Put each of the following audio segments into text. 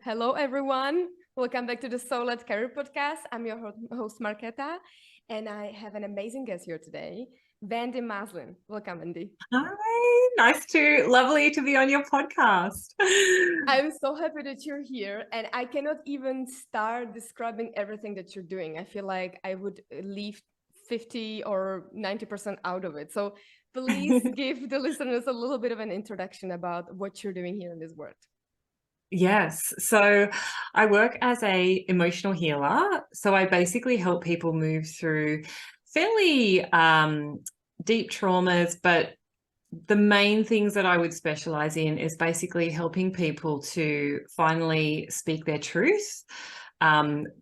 Hello, everyone. Welcome back to the Soul Led Career Podcast. I'm your host, Marketa, and I have an amazing guest here today, Wendy Maslin. Welcome, Wendy. Hi, lovely to be on your podcast. I'm so happy that you're here, and I cannot even start describing everything that you're doing. I feel like I would leave 50 or 90% out of it. So please give the listeners a little bit of an introduction about what you're doing here in this world. Yes. So I work as a emotional healer. So I basically help people move through fairly deep traumas, but the main things that I would specialize in is basically helping people to finally speak their truth,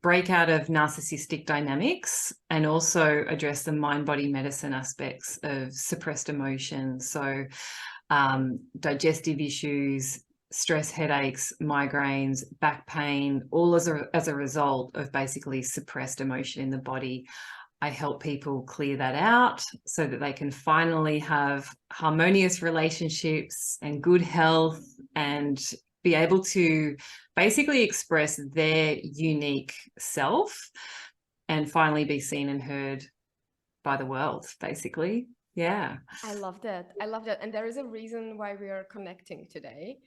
break out of narcissistic dynamics, and also address the mind-body medicine aspects of suppressed emotions. So digestive issues, stress, headaches, migraines, back pain, all as a result of basically suppressed emotion in the body. I help people clear that out so that they can finally have harmonious relationships and good health and be able to basically express their unique self and finally be seen and heard by the world, basically. Yeah. I love that. I love that. And there is a reason why we are connecting today.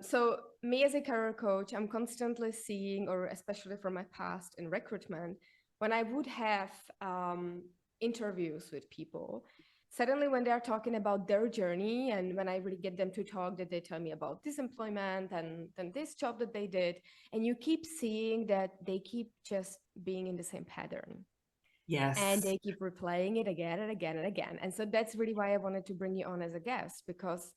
So me as a career coach, I'm constantly seeing, or especially from my past in recruitment, when I would have interviews with people, suddenly when they're talking about their journey and when I really get them to talk, that they tell me about this employment and then this job that they did, and you keep seeing that they keep just being in the same pattern and Yes. they keep replaying it again and again and again. And so that's really why I wanted to bring you on as a guest, because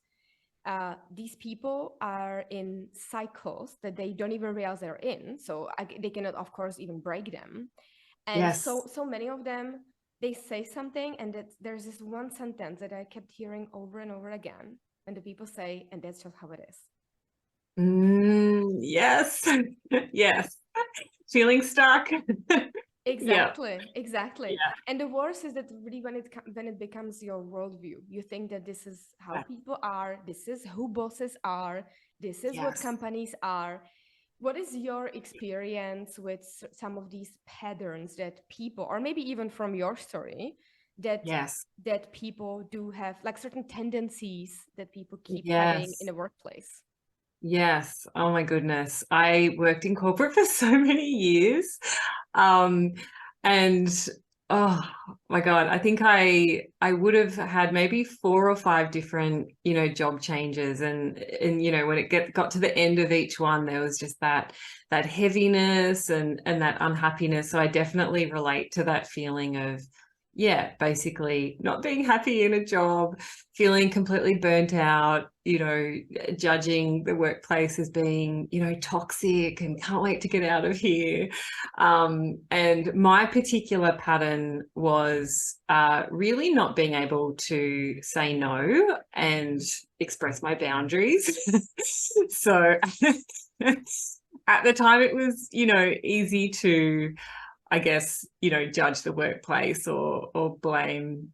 these people are in cycles that they don't even realize they're in. So they cannot, of course, even break them. And Yes. so many of them, they say something, and there's this one sentence that I kept hearing over and over again, and the people say, "And that's just how it is." Yes. Yes. Feeling stuck. Yeah. Exactly. Yeah. And the worst is that really when it becomes your worldview, you think that this is how people are, this is who bosses are, this is what Yes. companies are. What is your experience with some of these patterns that people, or maybe even from your story, that Yes. that people do have, like certain tendencies that people keep having in Yes. the workplace? Yes. Oh my goodness. I worked in corporate for so many years. Um, and oh my God, I think I would have had maybe 4 or 5 different, job changes. And when it got to the end of each one, there was just that heaviness and that unhappiness. So I definitely relate to that feeling of, yeah, basically not being happy in a job, feeling completely burnt out, judging the workplace as being, toxic and can't wait to get out of here. And my particular pattern was really not being able to say no and express my boundaries. So at the time, it was, easy to, I guess, judge the workplace or blame,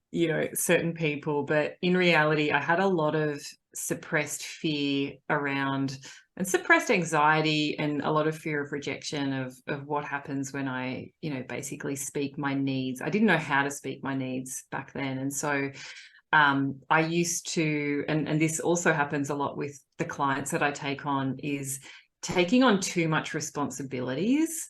certain people. But in reality, I had a lot of suppressed fear around and suppressed anxiety and a lot of fear of rejection of what happens when I, basically speak my needs. I didn't know how to speak my needs back then. And so I used to, and this also happens a lot with the clients that I take on, is taking on too much responsibilities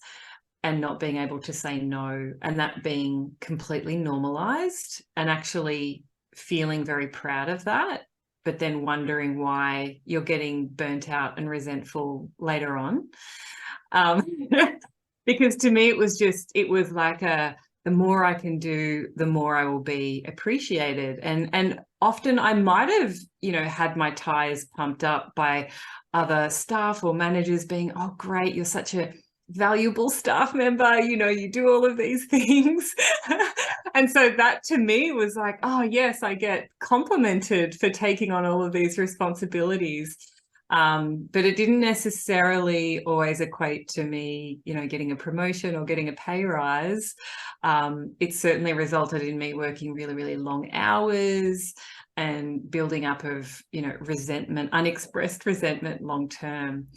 and not being able to say no, and that being completely normalized and actually feeling very proud of that, but then wondering why you're getting burnt out and resentful later on. Um, because to me, it was like the more I can do, the more I will be appreciated. And often I might have, had my tires pumped up by other staff or managers being, oh, great, you're such a valuable staff member, you do all of these things. And so that to me was like, oh yes, I get complimented for taking on all of these responsibilities. But it didn't necessarily always equate to me, getting a promotion or getting a pay rise. It certainly resulted in me working really, really long hours and building up of, resentment, unexpressed resentment long term.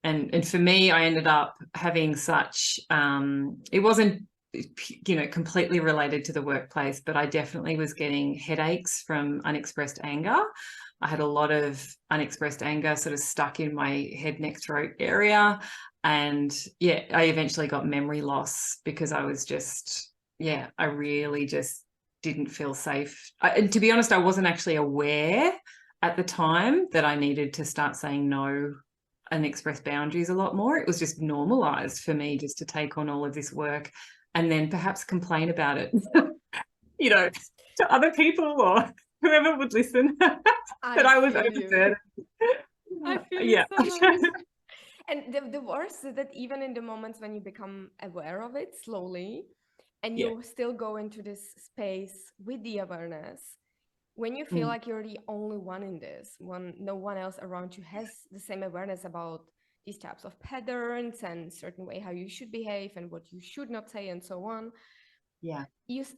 And for me, I ended up having such, it wasn't, completely related to the workplace, but I definitely was getting headaches from unexpressed anger. I had a lot of unexpressed anger sort of stuck in my head, neck, throat area. And yeah, I eventually got memory loss because I was just, I really just didn't feel safe. And to be honest, I wasn't actually aware at the time that I needed to start saying no and express boundaries a lot more. It was just normalized for me just to take on all of this work and then perhaps complain about it, to other people or whoever would listen that I was feel you. overburdened. I feel you Yeah. so much. And the worst is that even in the moments when you become aware of it slowly and Yeah. you still go into this space with the awareness, when you feel Mm. like you're the only one in this, when no one else around you has the same awareness about these types of patterns and certain way how you should behave and what you should not say and so on, Yeah.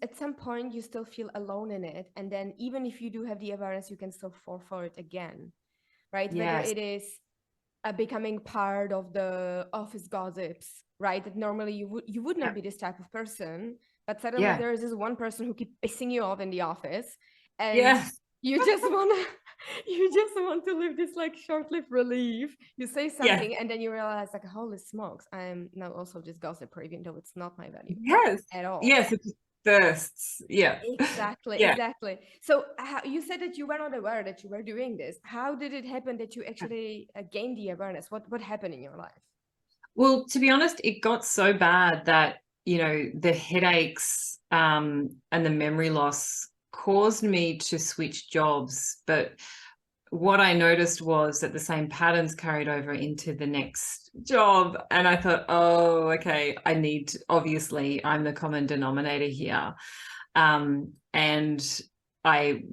at some point you still feel alone in it. And then even if you do have the awareness, you can still fall for it again, right? Whether Yes. it is becoming part of the office gossips, right? That normally you would not Yeah. be this type of person, but suddenly Yeah. there is this one person who keeps pissing you off in the office, and Yes. you just wanna you just want to live this like short-lived relief. You say Yeah. something and then you realize like, holy smokes, I am now also just gossiper, even though it's not my value Yes. at all. Yes. It just bursts. Yeah. Exactly, Yeah. exactly. So you said that you were not aware that you were doing this. How did it happen that you actually gained the awareness? What happened in your life? Well, to be honest, it got so bad that, the headaches and the memory loss caused me to switch jobs. But what I noticed was that the same patterns carried over into the next job. And I thought, oh, okay, obviously, I'm the common denominator here. And I,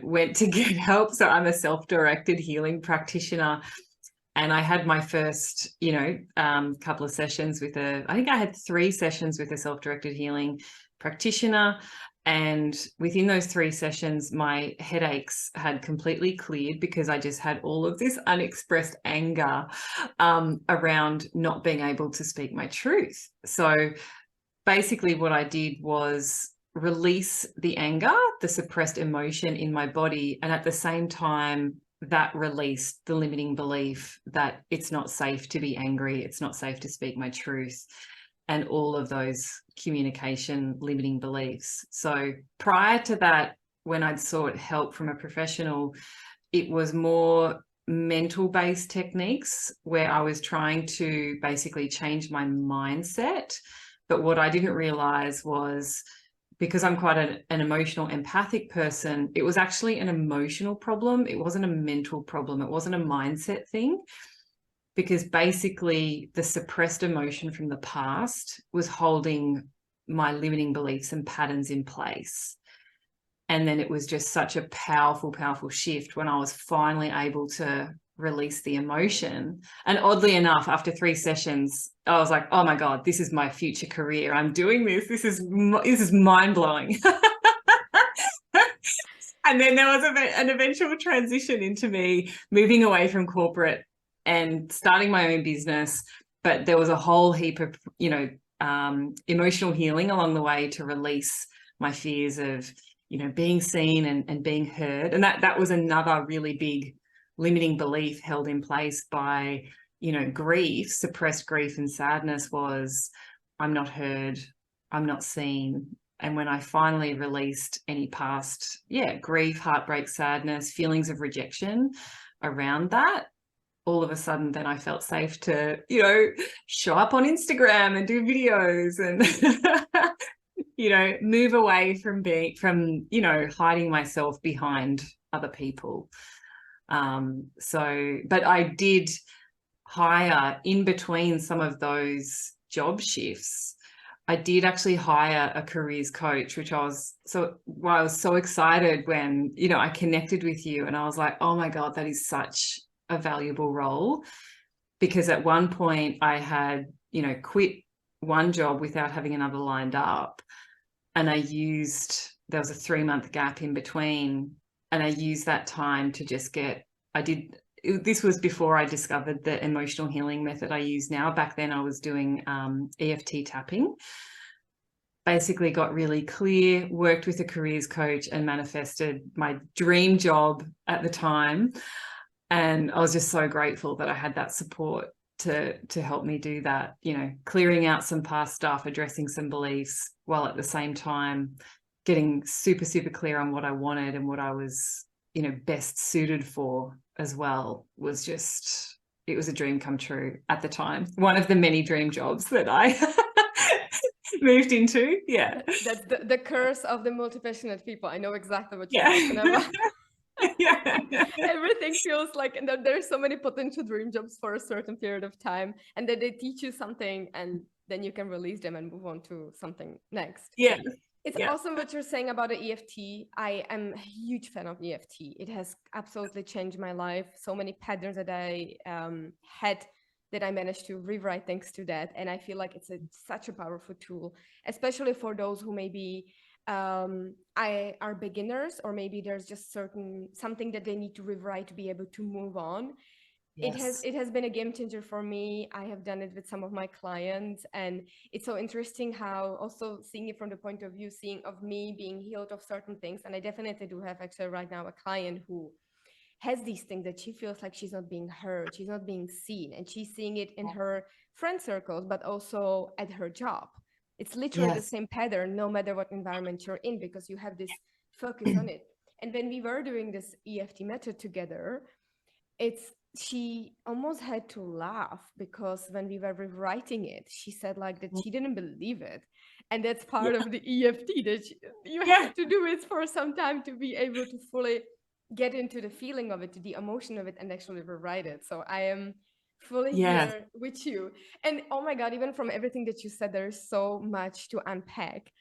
went to get help. So I'm a self-directed healing practitioner. And I had my first, couple of sessions I think I had 3 sessions with a self-directed healing practitioner. And within those 3 sessions, my headaches had completely cleared because I just had all of this unexpressed anger around not being able to speak my truth. So basically what I did was release the anger, the suppressed emotion in my body, and at the same time that released the limiting belief that it's not safe to be angry, it's not safe to speak my truth, and all of those communication limiting beliefs. So prior to that, when I'd sought help from a professional, it was more mental based techniques where I was trying to basically change my mindset. But what I didn't realize was, because I'm quite an emotional, empathic person, it was actually an emotional problem. It wasn't a mental problem. It wasn't a mindset thing, because basically the suppressed emotion from the past was holding my limiting beliefs and patterns in place. And then it was just such a powerful, powerful shift when I was finally able to release the emotion. And oddly enough, after 3 sessions, I was like, oh my God, this is my future career. I'm doing this. This is mind blowing. And then there was an eventual transition into me moving away from corporate and starting my own business. But there was a whole heap of, emotional healing along the way to release my fears of, being seen and being heard. And that was another really big limiting belief held in place by, grief, suppressed grief and sadness was, I'm not heard, I'm not seen. And when I finally released any past, grief, heartbreak, sadness, feelings of rejection around that, all of a sudden then I felt safe to, show up on Instagram and do videos and, move away from hiding myself behind other people. But I did hire in between some of those job shifts. I did actually hire a careers coach, which I was so excited when, I connected with you and I was like, oh my God, that is such a valuable role. Because at one point I had, quit one job without having another lined up. And there was a 3-month gap in between. And I used that time to just this was before I discovered the emotional healing method I use now. Back then I was doing EFT tapping. Basically got really clear, worked with a careers coach and manifested my dream job at the time. And I was just so grateful that I had that support to help me do that, you know, clearing out some past stuff, addressing some beliefs, while at the same time getting super, super clear on what I wanted and what I was, you know, best suited for as well. Was just, it was a dream come true at the time. One of the many dream jobs that I moved into. Yeah. That's the curse of the multi-passionate people. I know exactly what you're Yeah. talking about. Yeah. Everything feels like, and there's so many potential dream jobs for a certain period of time, and then they teach you something, and then you can release them and move on to something next. Yeah. It's Yeah. awesome what you're saying about the EFT. I am a huge fan of EFT. It has absolutely changed my life. So many patterns that I had that I managed to rewrite thanks to that. And I feel like it's such a powerful tool, especially for those who maybe are beginners, or maybe there's just something that they need to rewrite to be able to move on. Yes. It has been a game changer for me. I have done it with some of my clients, and it's so interesting how also seeing it from the point of view, seeing of me being healed of certain things. And I definitely do have actually right now a client who has these things that she feels like she's not being heard, she's not being seen, and she's seeing it in her friend circles, but also at her job. It's literally the Yes. same pattern, no matter what environment you're in, because you have this focus on it. And when we were doing this EFT method together, she almost had to laugh, because when we were rewriting it, she said like that she didn't believe it. And that's part of the EFT, that you have to do it for some time to be able to fully get into the feeling of it, to the emotion of it, and actually rewrite it. So I am fully here with you. And oh my God, even from everything that you said, there's so much to unpack.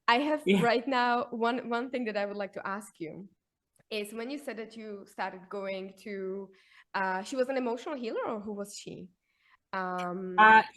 I have right now one thing that I would like to ask you is, when you said that you started going to, she was an emotional healer, or who was she?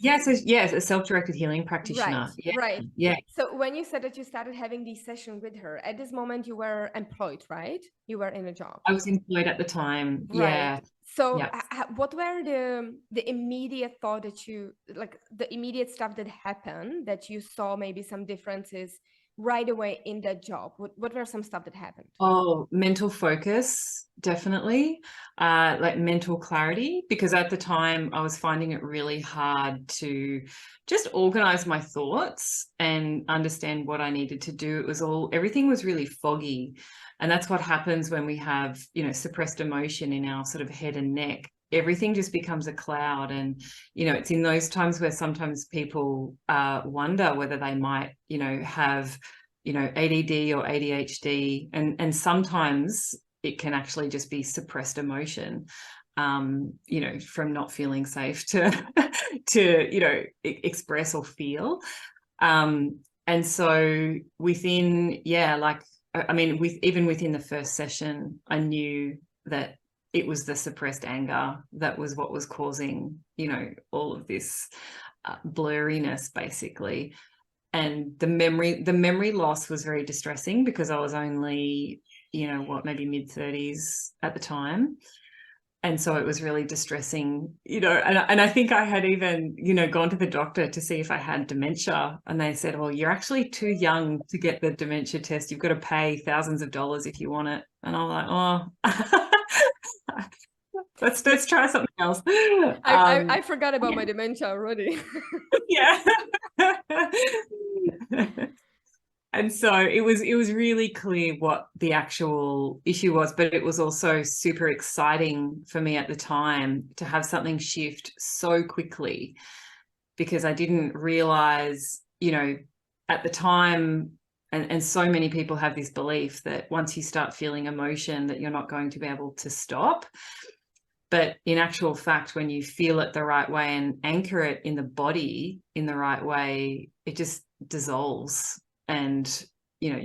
Yes, a self-directed healing Right, practitioner. Yeah. right. Yeah. So when you said that you started having these sessions with her, at this moment you were employed, right? You were in a job. I was employed at the time. Right. Yeah. So Yeah. what were the immediate thought that you, like the immediate stuff that happened that you saw maybe some differences right away in that job? What were some stuff that happened? Oh, mental focus, definitely. Like mental clarity, because at the time I was finding it really hard to just organize my thoughts and understand what I needed to do. It was everything was really foggy. And that's what happens when we have, you know, suppressed emotion in our sort of head and neck. Everything just becomes a cloud. And, you know, it's in those times where sometimes people wonder whether they might, you know, have, you know, ADD or ADHD, and sometimes it can actually just be suppressed emotion, you know, from not feeling safe to to, you know, express or feel. And so within, like, I mean, even within the first session, I knew that it was the suppressed anger that was what was causing, you know, all of this blurriness, basically. And the memory loss was very distressing, because I was only, you know, maybe mid-30s at the time. And so it was really distressing, you know, and I think I had even, you know, gone to the doctor to see if I had dementia. And they said, well, you're actually too young to get the dementia test. You've got to pay thousands of dollars if you want it. And I'm like, oh, let's try something else. I forgot about my dementia already. Yeah. And so it was really clear what the actual issue was, but it was also super exciting for me at the time to have something shift so quickly, because I didn't realize, you know, at the time, and so many people have this belief that once you start feeling emotion that you're not going to be able to stop. But in actual fact, when you feel it the right way and anchor it in the body in the right way, it just dissolves. And, you know,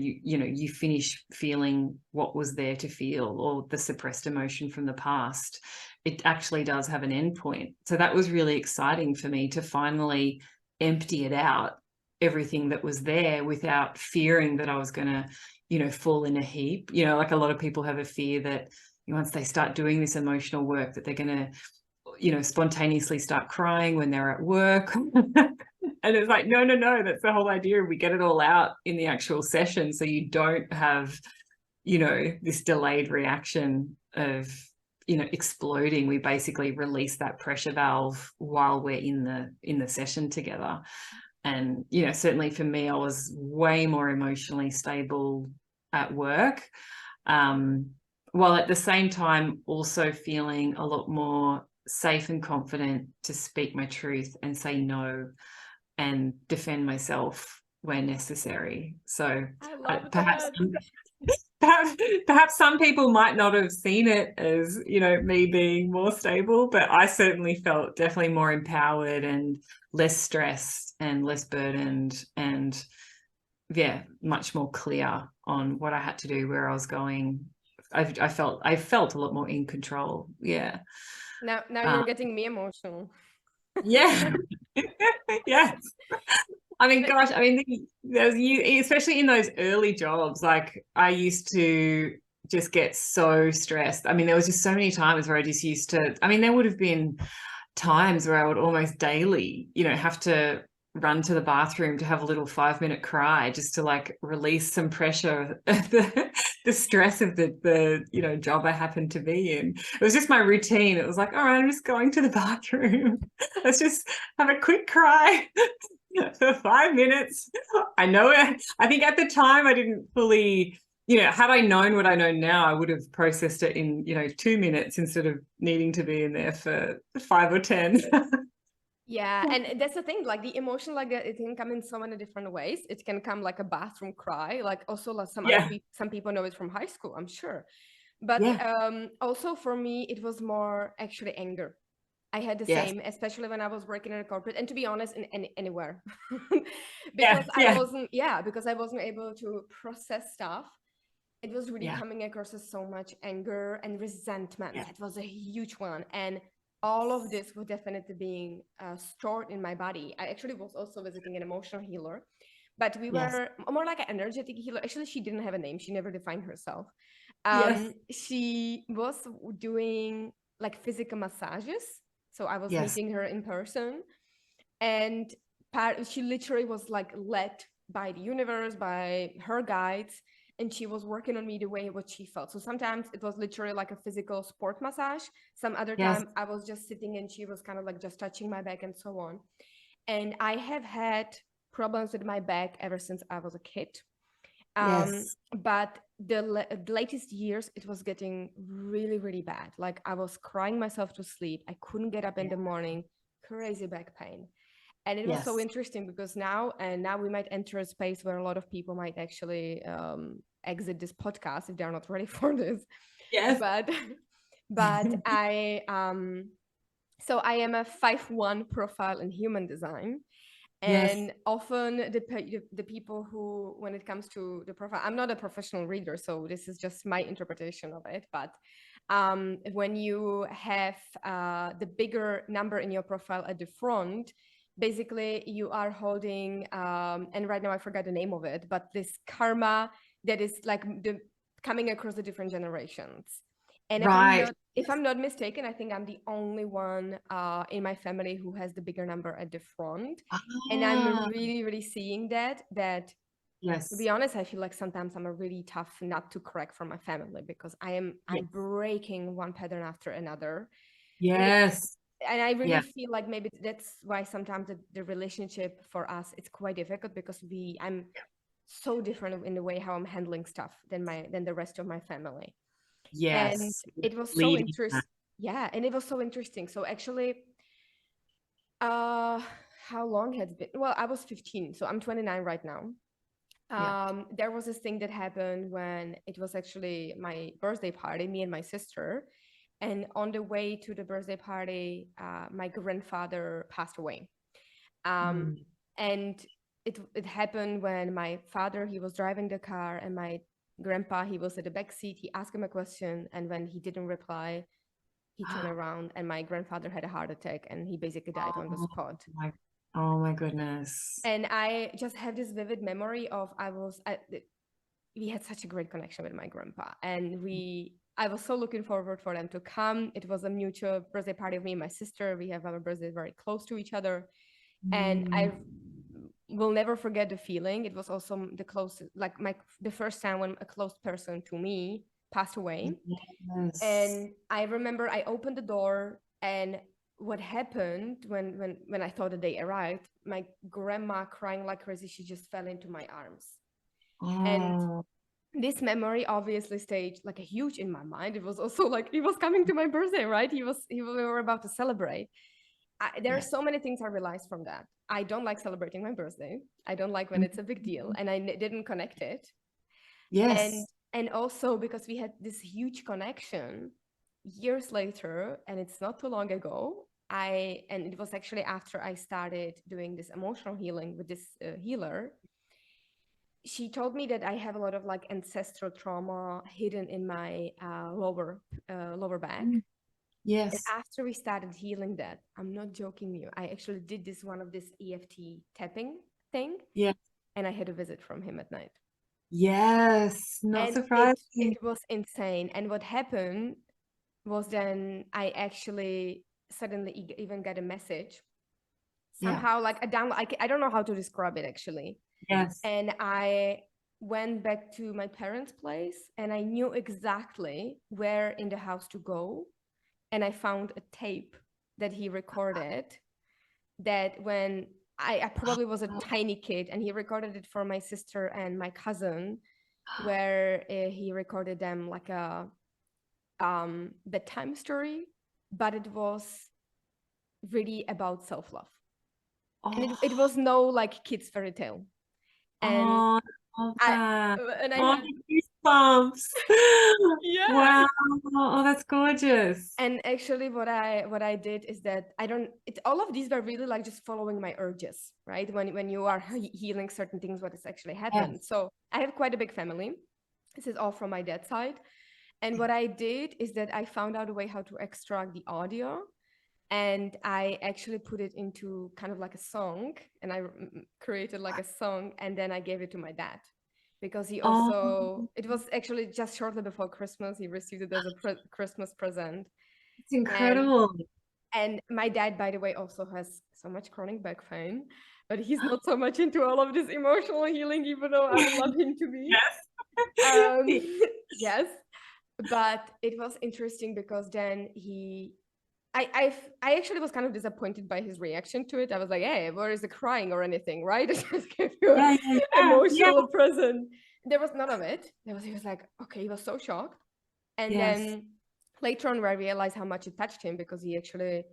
you finish feeling what was there to feel, or the suppressed emotion from the past. It actually does have an endpoint. So that was really exciting for me, to finally empty it out, everything that was there, without fearing that I was going to, you know, fall in a heap. You know, like a lot of people have a fear that, once they start doing this emotional work, that they're going to, you know, spontaneously start crying when they're at work. And it's like, no, that's the whole idea. We get it all out in the actual session, so you don't have, you know, this delayed reaction of, you know, exploding. We basically release that pressure valve while we're in the session together. And, you know, certainly for me, I was way more emotionally stable at work, while at the same time also feeling a lot more safe and confident to speak my truth and say no and defend myself where necessary. So I love perhaps that. perhaps some people might not have seen it as, you know, me being more stable, but I certainly felt definitely more empowered and less stressed and less burdened, and yeah, much more clear on what I had to do, where I was going. I felt a lot more in control. Yeah. Now Um, you're getting me emotional. yeah. Yes. I mean, gosh, I mean, there's you, especially in those early jobs. Like, I used to just get so stressed. I mean, there was just so many times where I just used to, I mean, there would have been times where I would almost daily, you know, have to run to the bathroom to have a little 5-minute cry just to like release some pressure of the stress of the you know, job I happened to be in. It was just my routine. It was like, all right, I'm just going to the bathroom. Let's just have a quick cry for 5 minutes. I know it. I think at the time I didn't fully, you know, had I known what I know now, I would have processed it in, you know, 2 minutes instead of needing to be in there for 5 or 10. Yeah, and that's the thing, like the emotion like that, it can come in so many different ways. It can come like a bathroom cry, like also like Yeah. some people know it from high school, I'm sure. But Yeah. also for me, it was more actually anger. I had the Yes. same, especially when I was working in a corporate, and to be honest, in anywhere, Yeah. Yeah. because I wasn't able to process stuff. It was really Yeah. coming across as so much anger and resentment. Yeah. That was a huge one, and all of this was definitely being stored in my body. I actually was also visiting an emotional healer, but we Yes. were more like an energetic healer. Actually, she didn't have a name. She never defined herself. Yes. She was doing like physical massages. So I was Yes. meeting her in person, and she literally was like led by the universe, by her guides, and she was working on me the way what she felt. So sometimes it was literally like a physical sport massage. Some other Yes. time I was just sitting and she was kind of like just touching my back and so on. And I have had problems with my back ever since I was a kid. Yes. But the latest years, it was getting really, really bad. Like I was crying myself to sleep. I couldn't get up in the morning, crazy back pain. And it was so Yes. interesting because now we might enter a space where a lot of people might actually exit this podcast if they're not ready for this. Yes. But I so I am a 5'1" profile in human design. Yes. And often the people who, when it comes to the profile, I'm not a professional reader, so this is just my interpretation of it. But when you have the bigger number in your profile at the front, basically you are holding, and right now I forgot the name of it, but this karma that is like the coming across the different generations. And Right. if I'm not mistaken, I think I'm the only one in my family who has the bigger number at the front. And I'm Ah, really, really seeing that to yes. be honest, I feel like sometimes I'm a really tough nut to crack for my family because I'm Yes. breaking one pattern after another. It, Yes. and I really Yeah. feel like maybe that's why sometimes the relationship for us it's quite difficult because I'm so different in the way how I'm handling stuff than the rest of my family. And Yes. it was so Leading interesting. that. Yeah, and it was so interesting. So actually, how long has it been? Well, I was 15, so I'm 29 right now. Yeah. There was this thing that happened when it was actually my birthday party, me and my sister. And on the way to the birthday party, my grandfather passed away. Um, Mm. and it happened when my father, he was driving the car, and my grandpa, he was at the back seat. He asked him a question, and when he didn't reply, he turned around, and my grandfather had a heart attack, and he basically died on the Oh spot. my, oh my goodness. And I just have this vivid memory of we had such a great connection with my grandpa, and I was so looking forward for them to come. It was a mutual birthday party of me and my sister. We have our birthdays very close to each other. And I will never forget the feeling. It was also the closest, like the first time when a close person to me passed away. Yes. And I remember I opened the door, and what happened when I thought the day arrived, my grandma crying like crazy, she just fell into my arms. And Oh, this memory obviously stayed like a huge in my mind. It was also like he was coming to my birthday, right? We were about to celebrate. There are yeah. so many things I realized from that. I don't like celebrating my birthday. I don't like when it's a big deal, and I didn't connect it. Yes. And also because we had this huge connection years later, and it's not too long ago. And it was actually after I started doing this emotional healing with this healer. She told me that I have a lot of like ancestral trauma hidden in my lower back. And Yes. after we started healing that, I'm not joking you, I actually did one of this EFT tapping thing, Yeah. and I had a visit from him at night. Yes. Not And it surprising. was insane. And what happened was then I actually suddenly even got a message Yeah. somehow, like a download. I don't know how to describe it actually. Yes. And I went back to my parents' place, and I knew exactly where in the house to go. And I found a tape that he recorded, that when I probably was a tiny kid, and he recorded it for my sister and my cousin, where he recorded them like a bedtime story, but it was really about self-love. And it Oh, was no like kids fairy tale. And oh, I love I that. and I Oh, had goosebumps. yeah. Wow. Oh, that's gorgeous. And actually what I did is that I don't it all of these were really like just following my urges, right? When you are healing certain things, what has actually happened. Yes. So I have quite a big family. This is all from my dad's side. And what I did is that I found out a way how to extract the audio, and I actually put it into kind of like a song, and I created like a song, and then I gave it to my dad, because he Oh, also, it was actually just shortly before Christmas, he received it as a Christmas present. it's and incredible. and my dad, by the way, also has so much chronic back pain, but he's not so much into all of this emotional healing, even though I would love him to be. Yes. Yes, but it was interesting because then I actually was kind of disappointed by his reaction to it. I was like, "Hey, where is the crying or anything, right? I just gave you an Yeah, yeah, yeah, yeah. emotional present." There was none of it. He was like, okay, he was so shocked. And Yes. then later on, I realized how much it touched him, because he actually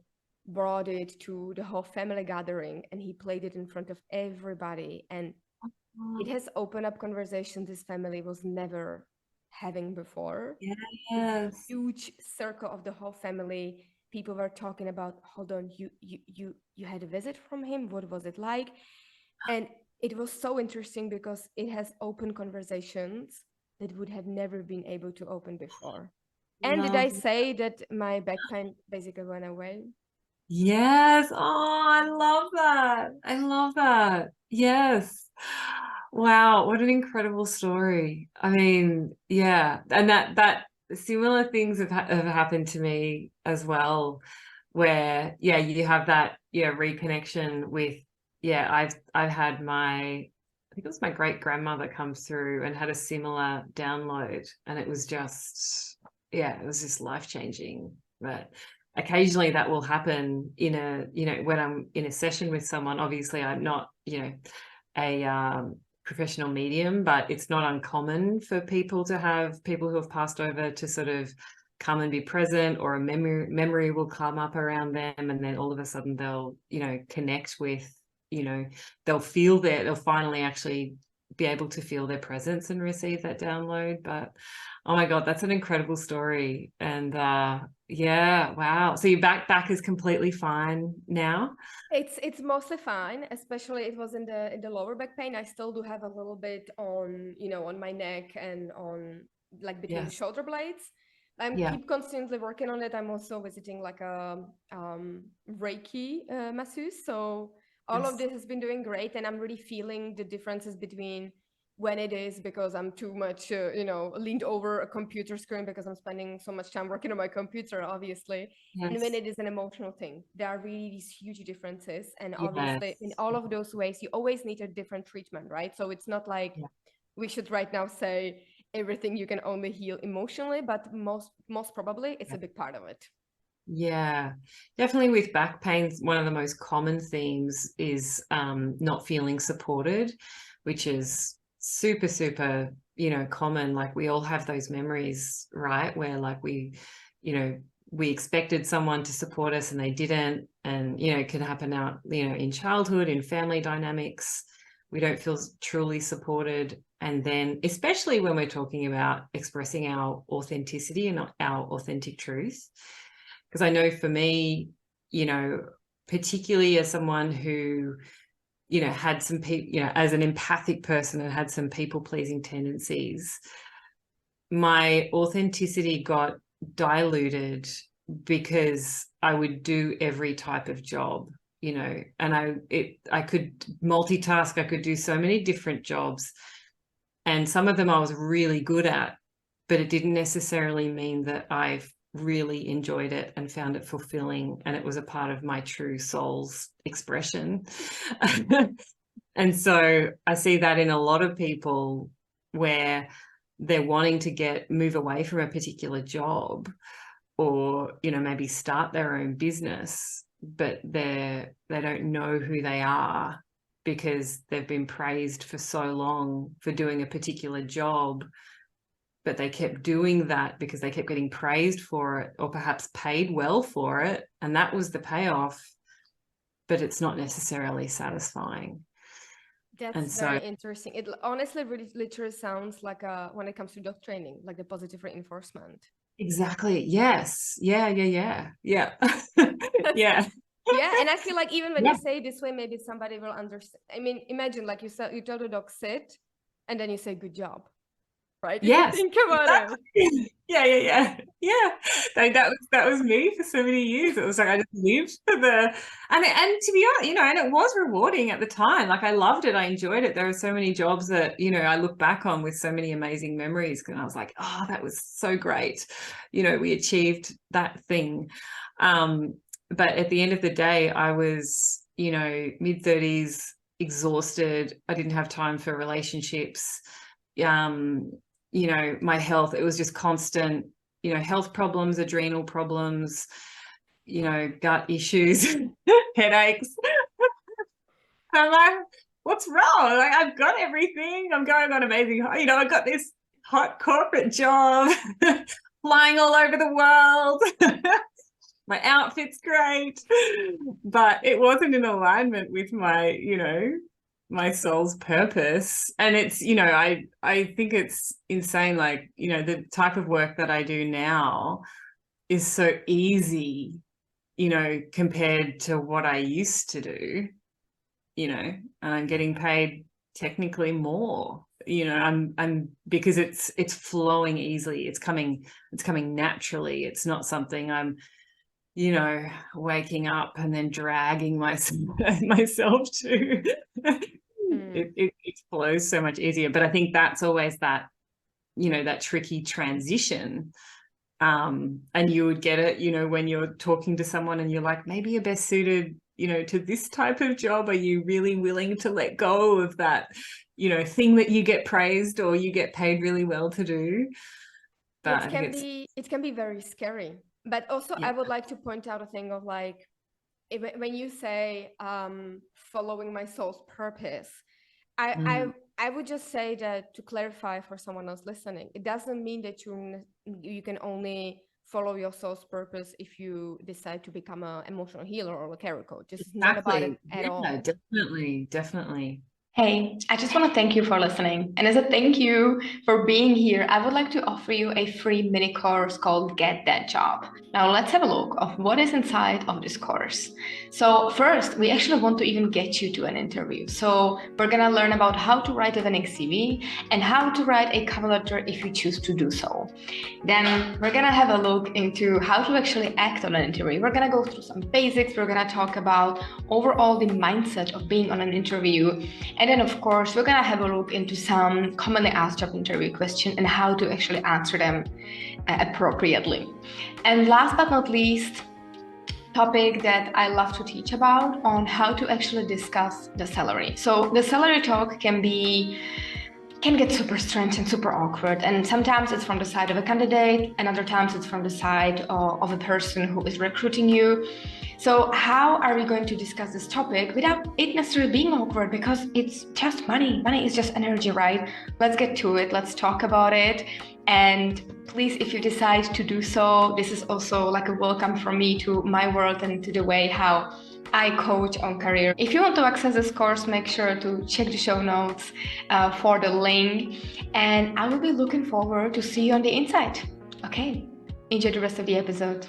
brought it to the whole family gathering, and he played it in front of everybody. And it Oh, has opened up conversations this family was never having before. This yes. huge circle of the whole family, people were talking about, hold on, you had a visit from him, what was it like? And it was so interesting because it has opened conversations that would have never been able to open before. And did I Love. say that my back pain basically went away? Yes. Oh, I love that. I love that. Yes. Wow, what an incredible story. I mean, yeah, and that similar things have happened to me as well, where yeah, you have that reconnection with I've had I think it was my great grandmother comes through and had a similar download, and it was just it was just life changing. But occasionally that will happen in a when I'm in a session with someone. Obviously I'm not a professional medium, but it's not uncommon for people to have people who have passed over to sort of come and be present, or a memory will come up around them, and then all of a sudden they'll connect with they'll finally actually be able to feel their presence and receive that download. But oh my God, that's an incredible story. And yeah, wow. So your back is completely fine now? It's mostly fine, especially it was in the lower back pain. I still do have a little bit on, on my neck and on like between the Yes. shoulder blades. I'm Yeah. keep constantly working on it. I'm also visiting like a Reiki masseuse. So all of Yes. this has been doing great, and I'm really feeling the differences between when it is because I'm too much, leaned over a computer screen because I'm spending so much time working on my computer, obviously. And when Yes. it is an emotional thing, there are really these huge differences. And obviously, in Yes. all of those ways, you always need a different treatment, right? So it's not like Yeah. we should right now say everything you can only heal emotionally, but most probably it's a big part of it. Yeah, definitely with back pain, one of the most common themes is not feeling supported, which is super, super, common. Like we all have those memories, right? Where like we expected someone to support us and they didn't. And, it can happen out, in childhood, in family dynamics. We don't feel truly supported. And then, especially when we're talking about expressing our authenticity and our authentic truth. Because I know for me, particularly as someone who, had some people, as an empathic person and had some people pleasing tendencies, my authenticity got diluted because I would do every type of job, and I could multitask. I could do so many different jobs, and some of them I was really good at, but it didn't necessarily mean that I really enjoyed it and found it fulfilling, and it was a part of my true soul's expression. And so I see that in a lot of people where they're wanting to move away from a particular job, or maybe start their own business, but they don't know who they are because they've been praised for so long for doing a particular job, but they kept doing that because they kept getting praised for it, or perhaps paid well for it, and that was the payoff, but it's not necessarily satisfying. And That's so very interesting. It honestly really literally sounds like when it comes to dog training, like the positive reinforcement. exactly, yes, yeah, yeah, yeah, yeah. Yeah. Yeah, and I feel like even when Yeah. you say it this way, maybe somebody will understand. I mean, imagine like you said, you tell the dog sit, and then you say good job, right? If you Yes, think about it. exactly. Yeah. That was me for so many years. It was like I just lived for and to be honest, and it was rewarding at the time. Like I loved it, I enjoyed it. There were so many jobs that I look back on with so many amazing memories, and I was like, oh, that was so great. We achieved that thing. But at the end of the day, I was mid-30s, exhausted. I didn't have time for relationships. My health, it was just constant, health problems, adrenal problems, gut issues, headaches. I'm like, what's wrong? Like, I've got everything. I'm going on amazing. I got this hot corporate job, flying all over the world. My outfit's great, but it wasn't in alignment with my soul's purpose. And it's, I think it's insane. Like, the type of work that I do now is so easy, compared to what I used to do, and I'm getting paid technically more. I'm because it's flowing easily. It's coming naturally. It's not something I'm waking up and then dragging myself to. It flows so much easier. But I think that's always that, that tricky transition. And you would get it, when you're talking to someone and you're like, maybe you're best suited, to this type of job. Are you really willing to let go of that, thing that you get praised or you get paid really well to do? But I think It can be very scary. But also, yeah. I would like to point out a thing of like, when you say following my soul's purpose, I would just say that to clarify for someone else listening, it doesn't mean that you can only follow your soul's purpose if you decide to become an emotional healer or a career coach. This is not about it Exactly. at all. Definitely. Hey, I just want to thank you for listening. And as a thank you for being here, I would like to offer you a free mini course called Get That Job. Now let's have a look of what is inside of this course. So first, we actually want to even get you to an interview. So we're going to learn about how to write a winning CV and how to write a cover letter if you choose to do so. Then we're going to have a look into how to actually act on an interview. We're going to go through some basics. We're going to talk about overall the mindset of being on an interview. And then, of course, we're going to have a look into some commonly asked job interview questions and how to actually answer them appropriately. And last but not least, topic that I love to teach about on how to actually discuss the salary. So the salary talk can get super strange and super awkward. And sometimes it's from the side of a candidate, and other times it's from the side of a person who is recruiting you. So how are we going to discuss this topic without it necessarily being awkward? Because it's just money. Money is just energy, right? Let's get to it. Let's talk about it. And please, if you decide to do so, this is also like a welcome from me to my world and to the way how I coach on career. If you want to access this course, make sure to check the show notes for the link. And I will be looking forward to see you on the inside. Okay, enjoy the rest of the episode.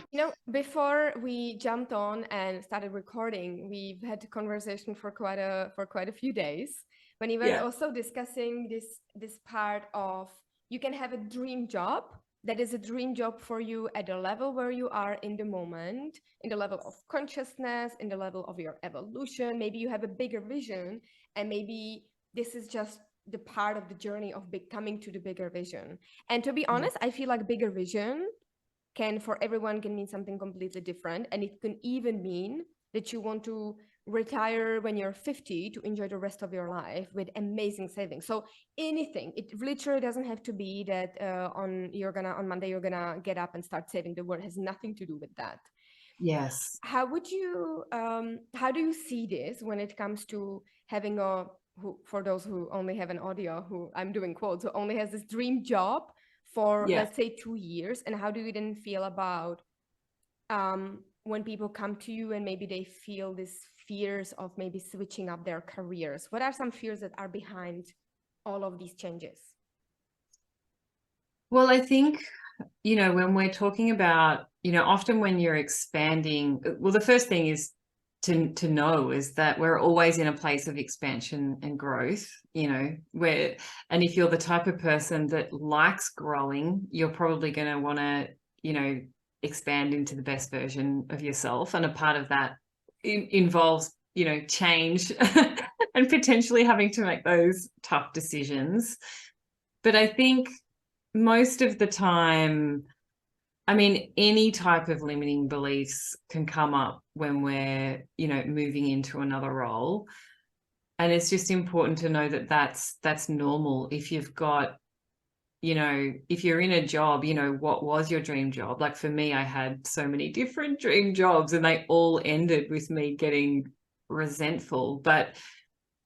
Before we jumped on and started recording, we've had a conversation for quite a few days when you were also discussing this part of you can have a dream job that is a dream job for you at the level where you are in the moment, in the level of consciousness, in the level of your evolution. Maybe you have a bigger vision, and maybe this is just the part of the journey of coming to the bigger vision. And to be honest, I feel like bigger vision for everyone can mean something completely different. And it can even mean that you want to retire when you're 50 to enjoy the rest of your life with amazing savings. So anything, it literally doesn't have to be that on Monday you're gonna get up and start saving. The word has nothing to do with that. Yes. How do you see this when it comes to having for those who only have an audio, who I'm doing quotes, who only has this dream job for let's say 2 years, and how do you then feel about when people come to you and maybe they feel these fears of maybe switching up their careers? What are some fears that are behind all of these changes? Well, I think, when we're talking about, often when you're expanding, well, the first thing is to know is that we're always in a place of expansion and growth, and if you're the type of person that likes growing, you're probably going to want to, expand into the best version of yourself. And a part of that involves, change and potentially having to make those tough decisions. But I think most of the time, any type of limiting beliefs can come up when we're, moving into another role. And it's just important to know that that's normal. If you've got, if you're in a job, what was your dream job? Like for me, I had so many different dream jobs and they all ended with me getting resentful. But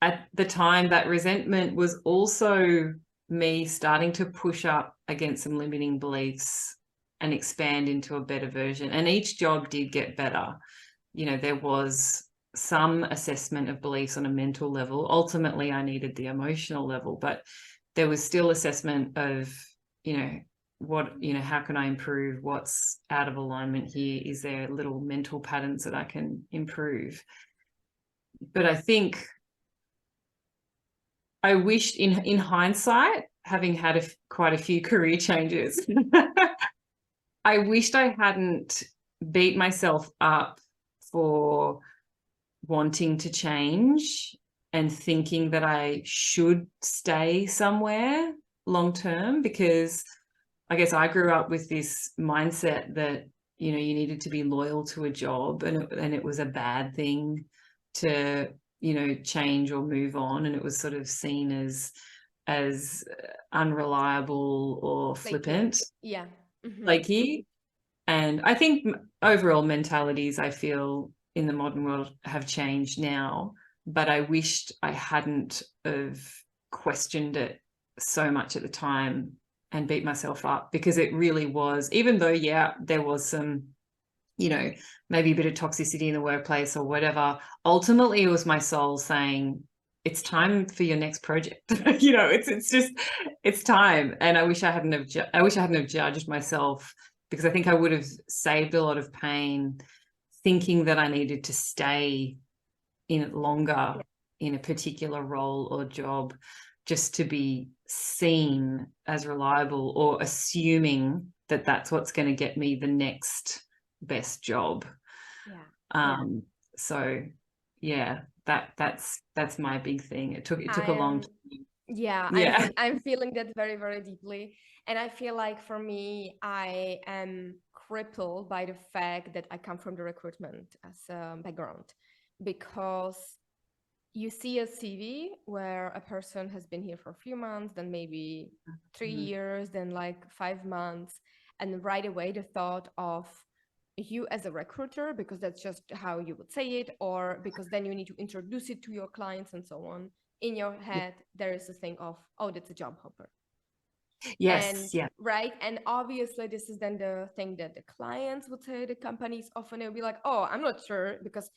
at the time, that resentment was also me starting to push up against some limiting beliefs and expand into a better version. And each job did get better. There was some assessment of beliefs on a mental level. Ultimately, I needed the emotional level, but there was still assessment of, how can I improve? What's out of alignment here? Is there little mental patterns that I can improve? But I think I wished in hindsight, having had quite a few career changes, I wished I hadn't beat myself up for wanting to change and thinking that I should stay somewhere long term, because I guess I grew up with this mindset that, you needed to be loyal to a job, and it was a bad thing to, change or move on. And it was sort of seen as unreliable or flippant. Yeah. Mm-hmm. Flaky. And I think overall mentalities, I feel, in the modern world have changed now, but I wished I hadn't have questioned it so much at the time and beat myself up, because it really was, even though, there was some, maybe a bit of toxicity in the workplace or whatever, ultimately it was my soul saying, it's time for your next project. It's time. And I wish I hadn't have judged myself, because I think I would have saved a lot of pain thinking that I needed to stay in it longer in a particular role or job just to be seen as reliable, or assuming that that's what's going to get me the next best job. So that's my big thing. It took a long time. Yeah, Yeah. I'm feeling that very, very deeply. And I feel like for me, I am crippled by the fact that I come from the recruitment as a background, because you see a CV where a person has been here for a few months, then maybe 3 years, then like 5 months, and right away the thought of you as a recruiter, because that's just how you would say it, or because then you need to introduce it to your clients and so on. In your head, there is a thing of, oh, that's a job hopper. Yes. And Yeah. right. And obviously this is then the thing that the clients would say, the companies often will be like, oh, I'm not sure, because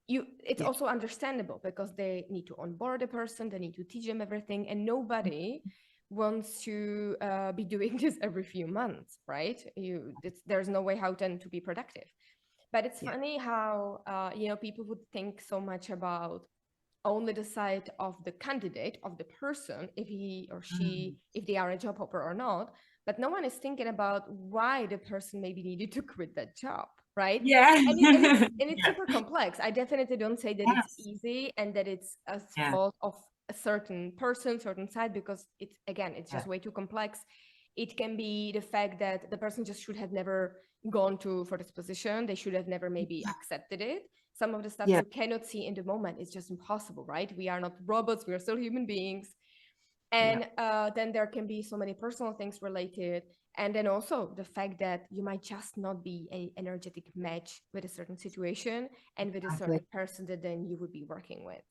it's also understandable, because they need to onboard a person, they need to teach them everything, and nobody wants to be doing this every few months, right? There's no way how then to be productive. But it's funny how people would think so much about only the side of the candidate, of the person, if he or she, if they are a job hopper or not, but no one is thinking about why the person maybe needed to quit that job, right? Yeah. It's super complex. I definitely don't say that it's easy and that it's a fault of a certain person, certain side, because it's just way too complex. It can be the fact that the person just should have never gone for this position. They should have never maybe accepted it. Some of the stuff you cannot see in the moment is just impossible, right? We are not robots, we are still human beings. And then there can be so many personal things related. And then also the fact that you might just not be an energetic match with a certain situation and with a certain person that then you would be working with.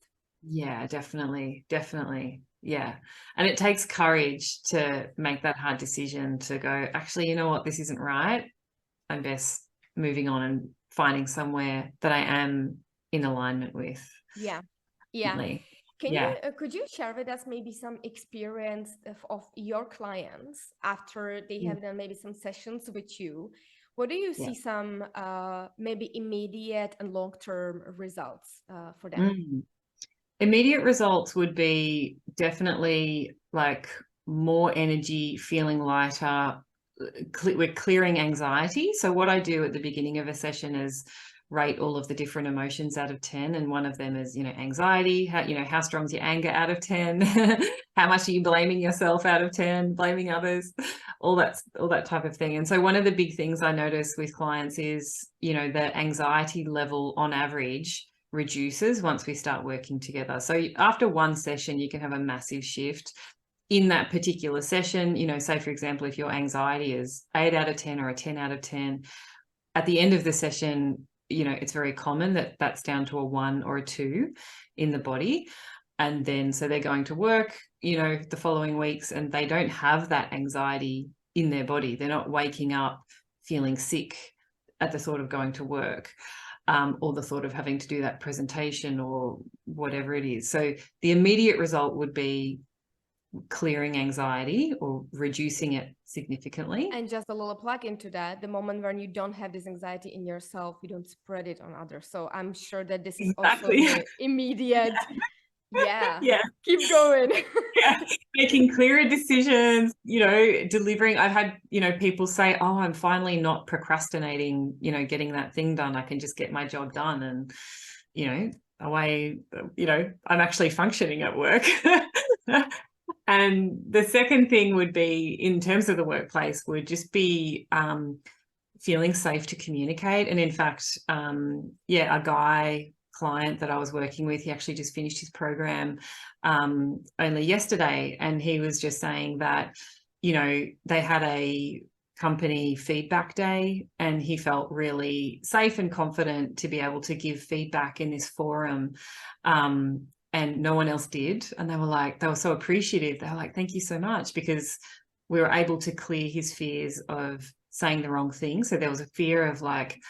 Yeah, definitely. Yeah. And it takes courage to make that hard decision to go, actually, you know what, this isn't right. I'm best moving on and finding somewhere that I am in alignment with. Yeah. Could you share with us maybe some experience of your clients after they have done maybe some sessions with you? What do you see some maybe immediate and long-term results for them? Immediate results would be definitely like more energy, feeling lighter. We're clearing anxiety. So what I do at the beginning of a session is rate all of the different emotions out of 10, and one of them is anxiety. How strong is your anger out of 10? How much are you blaming yourself out of 10? Blaming others? All that type of thing. And so one of the big things I notice with clients is the anxiety level on average reduces once we start working together. So after one session you can have a massive shift in that particular session. Say for example, if your anxiety is 8 out of 10 or a 10 out of 10, at the end of the session, it's very common that that's down to a 1 or a 2 in the body. And then so they're going to work the following weeks and they don't have that anxiety in their body. They're not waking up feeling sick at the thought of going to work, or the thought of having to do that presentation or whatever it is. So the immediate result would be clearing anxiety or reducing it significantly. And just a little plug into that, the moment when you don't have this anxiety in yourself, you don't spread it on others. So I'm sure that this is also the immediate keep going. Making clearer decisions, delivering. I've had people say, oh, I'm finally not procrastinating, getting that thing done. I can just get my job done, and away, I'm actually functioning at work. And the second thing would be, in terms of the workplace, would just be feeling safe to communicate. And in fact, a guy client that I was working with, he actually just finished his program only yesterday, and he was just saying that they had a company feedback day and he felt really safe and confident to be able to give feedback in this forum, and no one else did. And they were so appreciative. They were like, thank you so much, because we were able to clear his fears of saying the wrong thing. So there was a fear of like,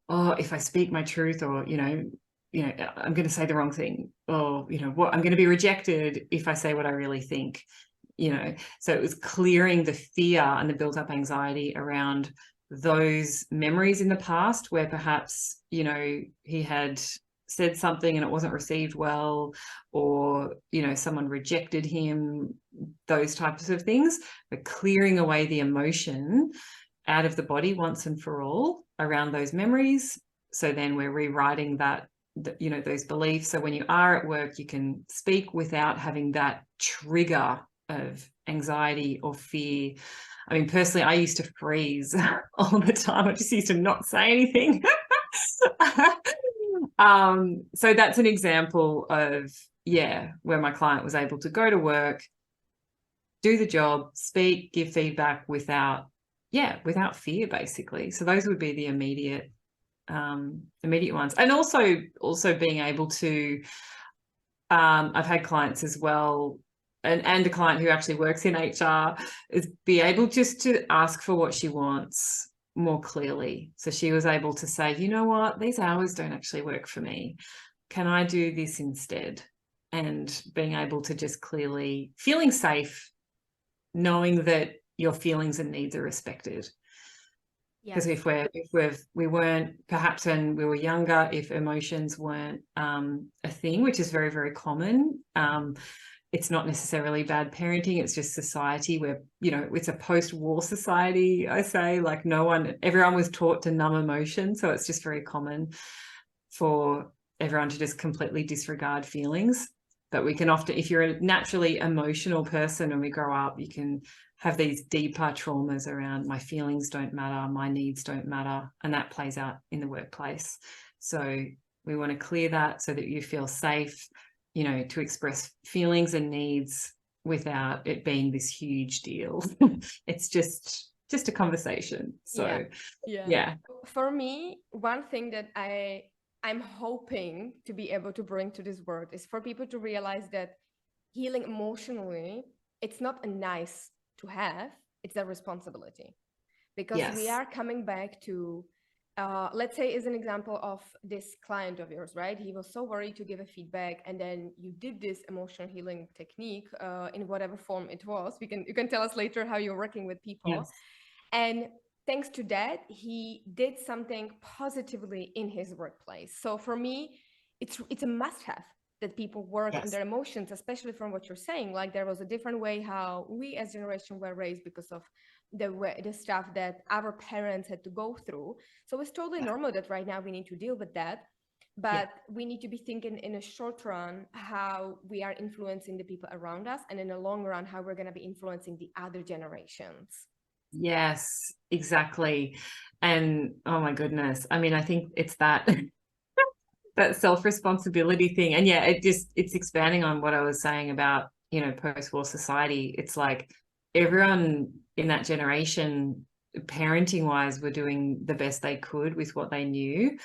oh, if I speak my truth, or I'm going to say the wrong thing, or what, I'm going to be rejected if I say what I really think. So it was clearing the fear and the built up anxiety around those memories in the past where perhaps he had said something and it wasn't received well, or someone rejected him, those types of things. But clearing away the emotion out of the body once and for all around those memories. So then we're rewriting that those beliefs. So when you are at work, you can speak without having that trigger of anxiety or fear. I mean, personally, I used to freeze all the time. I just used to not say anything. So that's an example of, where my client was able to go to work, do the job, speak, give feedback without fear, basically. So those would be the immediate ones. And also being able to, I've had clients as well, and a client who actually works in HR, is be able just to ask for what she wants more clearly. So she was able to say, you know what, these hours don't actually work for me. Can I do this instead? And being able to just clearly, feeling safe, knowing that your feelings and needs are respected. Because if we weren't, perhaps when we were younger, if emotions weren't a thing, which is very, very common, it's not necessarily bad parenting. It's just society where, it's a post-war society, I say, like everyone was taught to numb emotion. So it's just very common for everyone to just completely disregard feelings. But we can often, if you're a naturally emotional person when we grow up, you can have these deeper traumas around my feelings don't matter, my needs don't matter, and that plays out in the workplace. So we want to clear that so that you feel safe, to express feelings and needs without it being this huge deal. It's just a conversation. So yeah. For me, one thing that I'm hoping to be able to bring to this world is for people to realize that healing emotionally, it's not a nice to have, it's a responsibility. Because we are coming back to, let's say, as an example of this client of yours, right? He was so worried to give a feedback, and then you did this emotional healing technique in whatever form it was. You can tell us later how you're working with people. And thanks to that, he did something positively in his workplace. So for me, it's a must-have that people work on their emotions, especially from what you're saying. Like there was a different way how we as generation were raised because of the stuff that our parents had to go through. So it's totally normal that right now we need to deal with that. But we need to be thinking in a short run how we are influencing the people around us, and in the long run how we're going to be influencing the other generations. Yes, exactly. And oh my goodness, I mean, I think it's that that self-responsibility thing. And it's expanding on what I was saying about, post-war society. It's like everyone in that generation, parenting wise, were doing the best they could with what they knew.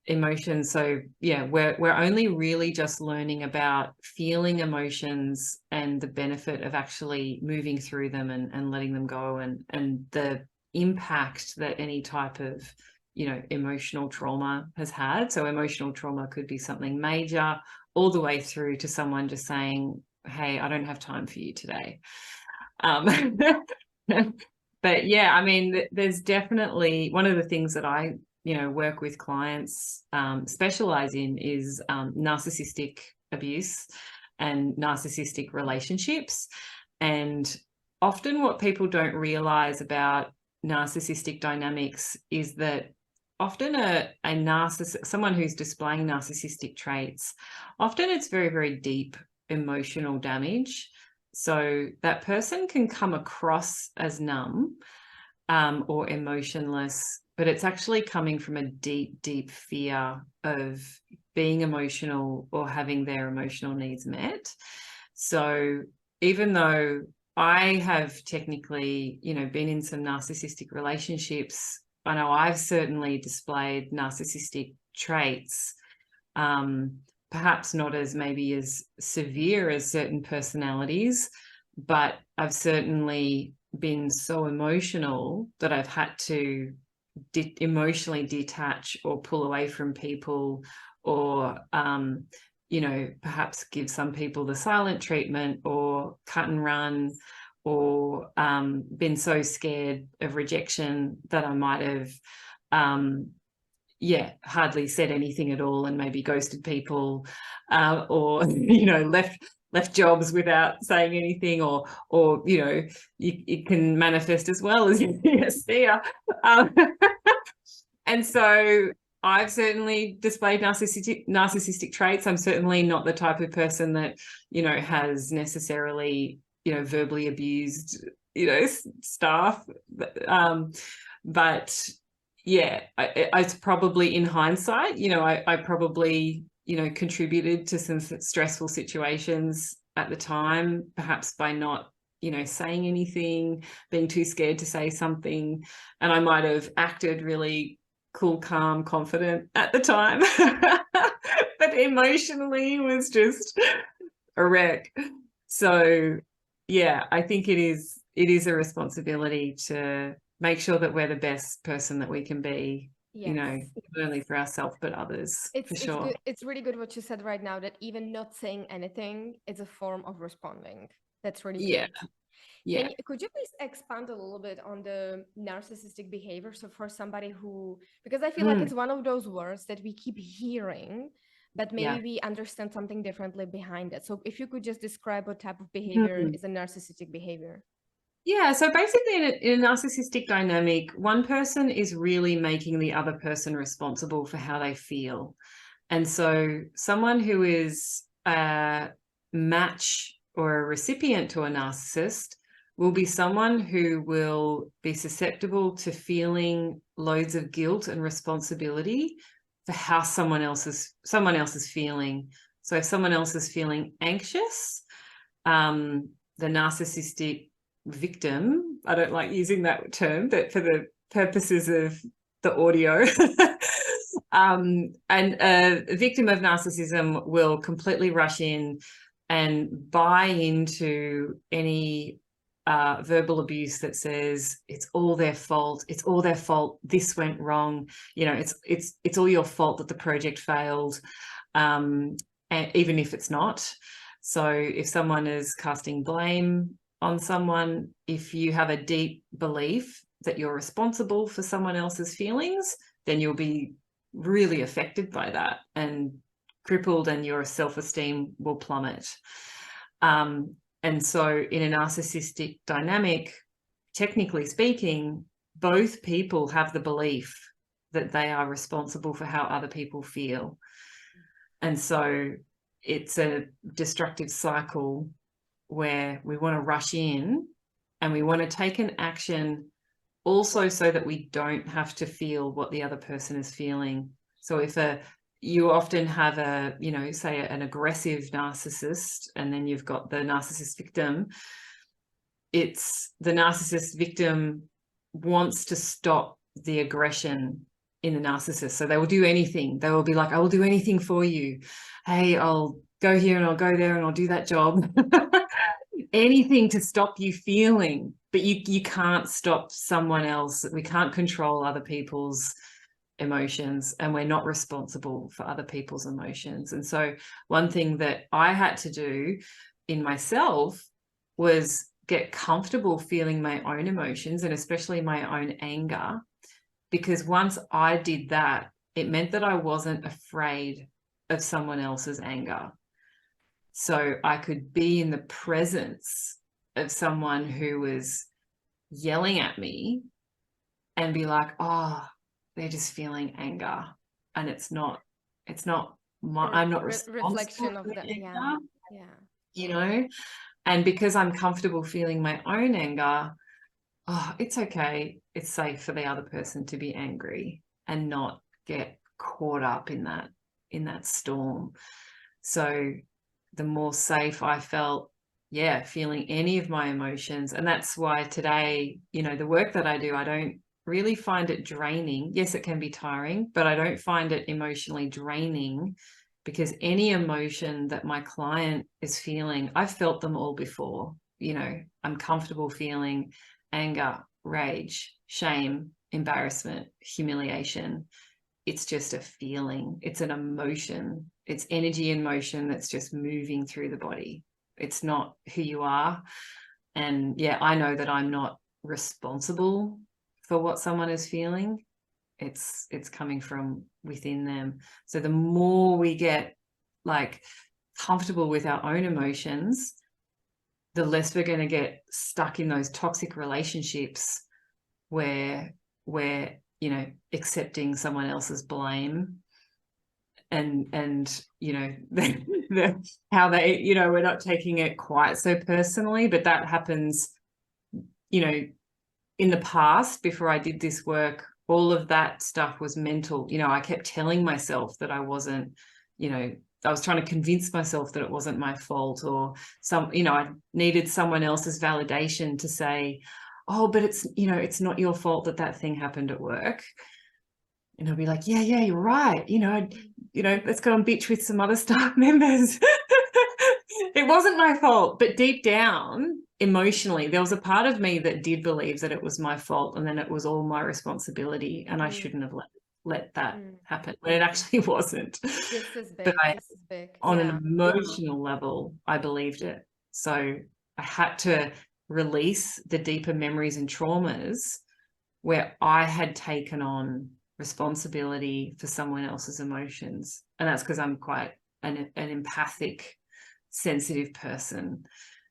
Emotions. So we're only really just learning about feeling emotions and the benefit of actually moving through them and letting them go, and the impact that any type of emotional trauma has had. So emotional trauma could be something major all the way through to someone just saying, hey, I don't have time for you today. But I mean, there's definitely one of the things that I work with clients specialize in is narcissistic abuse and narcissistic relationships. And often what people don't realize about narcissistic dynamics is that often a narcissist, someone who's displaying narcissistic traits, often it's very, very deep emotional damage. So that person can come across as numb or emotionless, but it's actually coming from a deep, deep fear of being emotional or having their emotional needs met. So even though I have technically, been in some narcissistic relationships, I know I've certainly displayed narcissistic traits, perhaps not as maybe as severe as certain personalities, but I've certainly been so emotional that I've had to emotionally detach or pull away from people, or perhaps give some people the silent treatment or cut and run, or been so scared of rejection that I might have hardly said anything at all and maybe ghosted people, or left jobs without saying anything, or it can manifest as well as yes, and so I've certainly displayed narcissistic traits. I'm certainly not the type of person that, you know, has necessarily, you know, verbally abused, you know, staff. But yeah, it's probably, in hindsight, you know, I probably, you know, contributed to some stressful situations at the time, perhaps by not, you know, saying anything, being too scared to say something. And I might have acted really cool, calm, confident at the time, but emotionally was just a wreck. So yeah, I think it is a responsibility to make sure that we're the best person that we can be, you know, Yes. not only for ourselves, but others, for It's sure. good. It's really good what you said right now, that even not saying anything is a form of responding. That's really Yeah. good. Yeah. Could you please expand a little bit on the narcissistic behavior? So for somebody who, because I feel like it's one of those words that we keep hearing, but maybe Yeah. we understand something differently behind it. So if you could just describe what type of behavior is a narcissistic behavior. Yeah, so basically in a narcissistic dynamic, one person is really making the other person responsible for how they feel. And so someone who is a match or a recipient to a narcissist will be someone who will be susceptible to feeling loads of guilt and responsibility for how someone else is feeling. So if someone else is feeling anxious, the narcissistic victim, I don't like using that term, but for the purposes of the audio, and a victim of narcissism will completely rush in and buy into any verbal abuse that says it's all their fault, this went wrong, you know, it's all your fault that the project failed, and even if it's not. So if someone is casting blame on someone, if you have a deep belief that you're responsible for someone else's feelings, then you'll be really affected by that and crippled, and your self-esteem will plummet. And so in a narcissistic dynamic, technically speaking, both people have the belief that they are responsible for how other people feel. And so it's a destructive cycle where we want to rush in and we want to take an action also so that we don't have to feel what the other person is feeling. So if you often have a, you know, say an aggressive narcissist, and then you've got the narcissist victim, it's the narcissist victim wants to stop the aggression in the narcissist. So they will do anything. They will be like, I will do anything for you. Hey, I'll go here and I'll go there and I'll do that job. Anything to stop you feeling, but you can't stop someone else. We can't control other people's emotions, and we're not responsible for other people's emotions. And so one thing that I had to do in myself was get comfortable feeling my own emotions, and especially my own anger, because once I did that, it meant that I wasn't afraid of someone else's anger. So I could be in the presence of someone who was yelling at me and be like, oh, they're just feeling anger. And I'm not responsible Reflection of for the, anger, yeah. you know? And because I'm comfortable feeling my own anger, oh, it's okay. It's safe for the other person to be angry and not get caught up in that storm. So the more safe I felt, feeling any of my emotions. And that's why today, you know, the work that I do, I don't really find it draining. Yes, it can be tiring, but I don't find it emotionally draining, because any emotion that my client is feeling, I've felt them all before. You know, I'm comfortable feeling anger, rage, shame, embarrassment, humiliation. It's just a feeling. It's an emotion. It's energy in motion that's just moving through the body. It's not who you are. And yeah, I know that I'm not responsible for what someone is feeling. It's coming from within them. So the more we get like comfortable with our own emotions, the less we're going to get stuck in those toxic relationships where we're you know, accepting someone else's blame and you know, how they, you know, we're not taking it quite so personally, but that happens, you know, in the past, before I did this work, all of that stuff was mental. You know, I kept telling myself that I wasn't, you know, I was trying to convince myself that it wasn't my fault, or you know, I needed someone else's validation to say, oh, but it's, you know, it's not your fault that that thing happened at work. And I'll be like, yeah, you're right. You know, let's go and bitch with some other staff members. It wasn't my fault. But deep down, emotionally, there was a part of me that did believe that it was my fault, and then it was all my responsibility, and I shouldn't have let that happen, when it actually wasn't. This is big. But This is big. on an emotional level, I believed it. So I had to release the deeper memories and traumas where I had taken on responsibility for someone else's emotions. And that's because I'm quite an empathic, sensitive person.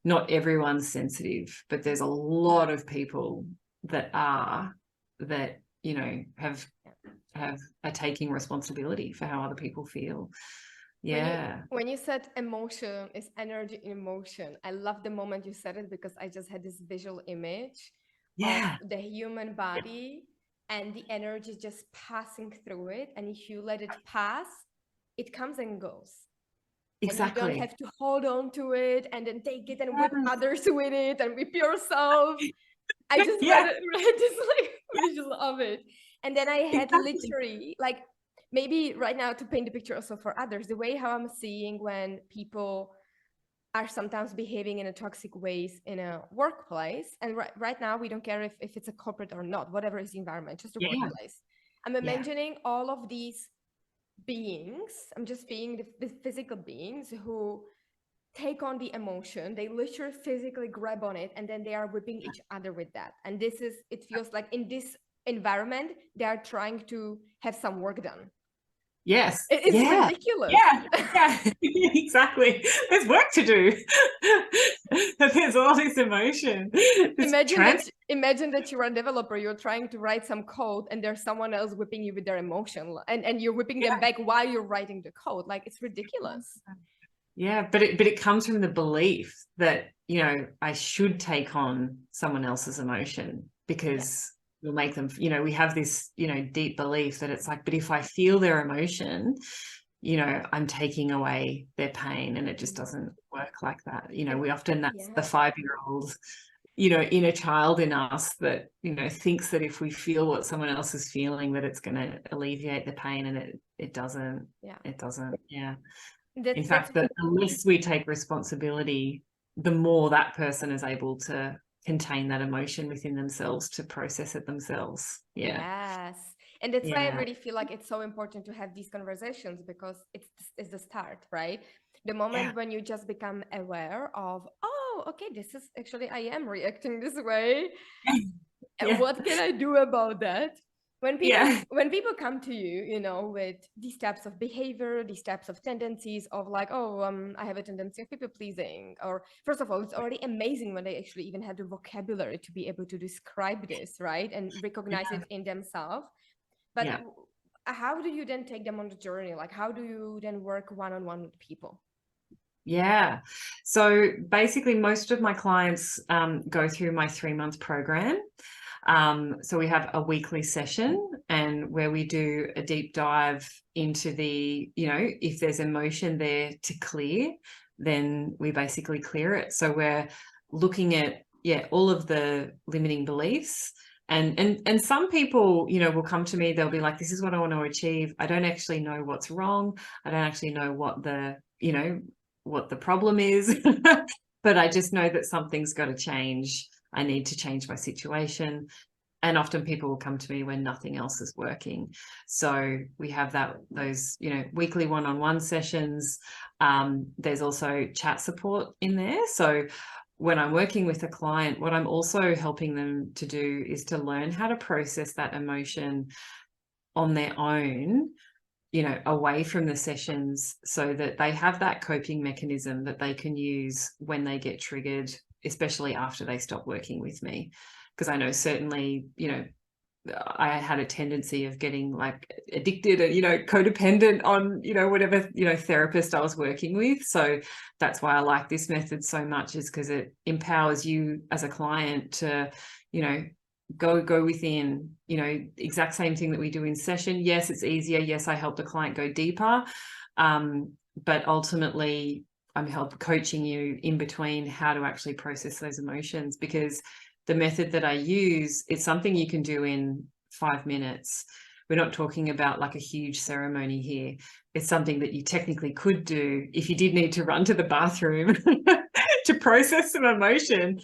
Not everyone's sensitive, but there's a lot of people that are, that, you know, are taking responsibility for how other people feel. Yeah. When you said emotion is energy in motion, I love the moment you said it, because I just had this visual image of the human body and the energy just passing through it. And if you let it pass, it comes and goes. Exactly. And you don't have to hold on to it and then take it and whip others with it and whip yourself. I just read this like visual of it. And then I had literally, like, maybe right now to paint the picture also for others, the way how I'm seeing when people are sometimes behaving in a toxic ways in a workplace. And right now, we don't care if it's a corporate or not, whatever is the environment, just a workplace. I'm imagining all of these beings, I'm just being the physical beings who take on the emotion, they literally physically grab on it, and then they are whipping each other with that. And it feels like in this environment, they are trying to have some work done. Yes. It's ridiculous. Yeah, exactly. There's work to do. There's all this emotion. Imagine that you're a developer, you're trying to write some code, and there's someone else whipping you with their emotion, and you're whipping them back while you're writing the code. Like, it's ridiculous. Yeah, but it comes from the belief that, you know, I should take on someone else's emotion, because we'll make them, you know, we have this, you know, deep belief that it's like, but if I feel their emotion, you know, I'm taking away their pain, and it just doesn't work like that. You know, we often, that's the 5-year-old, you know, inner child in us that, you know, thinks that if we feel what someone else is feeling, that it's going to alleviate the pain, and it doesn't. It doesn't. Yeah. In fact, the less we take responsibility, the more that person is able to contain that emotion within themselves, to process it themselves. Yes. And that's why I really feel like it's so important to have these conversations, because it's the start, right? The moment when you just become aware of, oh, okay, this is actually, I am reacting this way. And what can I do about that? When people come to you, you know, with these types of behavior, these types of tendencies of like, oh, I have a tendency of people pleasing, or first of all, it's already amazing when they actually even have the vocabulary to be able to describe this, right? And recognize it in themselves. But how do you then take them on the journey? Like, how do you then work one-on-one with people? Yeah. So basically, most of my clients go through my 3-month program. So we have a weekly session, and where we do a deep dive into the, you know, if there's emotion there to clear, then we basically clear it. So we're looking at, all of the limiting beliefs. And some people, you know, will come to me, they'll be like, this is what I want to achieve. I don't actually know what's wrong. I don't actually know what the problem is, but I just know that something's got to change. I need to change my situation. And often people will come to me when nothing else is working. So we have those, you know, weekly one-on-one sessions. There's also chat support in there. So when I'm working with a client, what I'm also helping them to do is to learn how to process that emotion on their own, you know, away from the sessions, so that they have that coping mechanism that they can use when they get triggered, especially after they stop working with me. Because I know certainly, you know, I had a tendency of getting like addicted and, codependent on, whatever, therapist I was working with. So that's why I like this method so much, is because it empowers you as a client to, go within, exact same thing that we do in session. Yes, it's easier. Yes, I help the client go deeper. But ultimately I'm coaching you in between how to actually process those emotions, because the method that I use, it's something you can do in 5 minutes. We're not talking about like a huge ceremony here. It's something that you technically could do if you did need to run to the bathroom to process some emotion.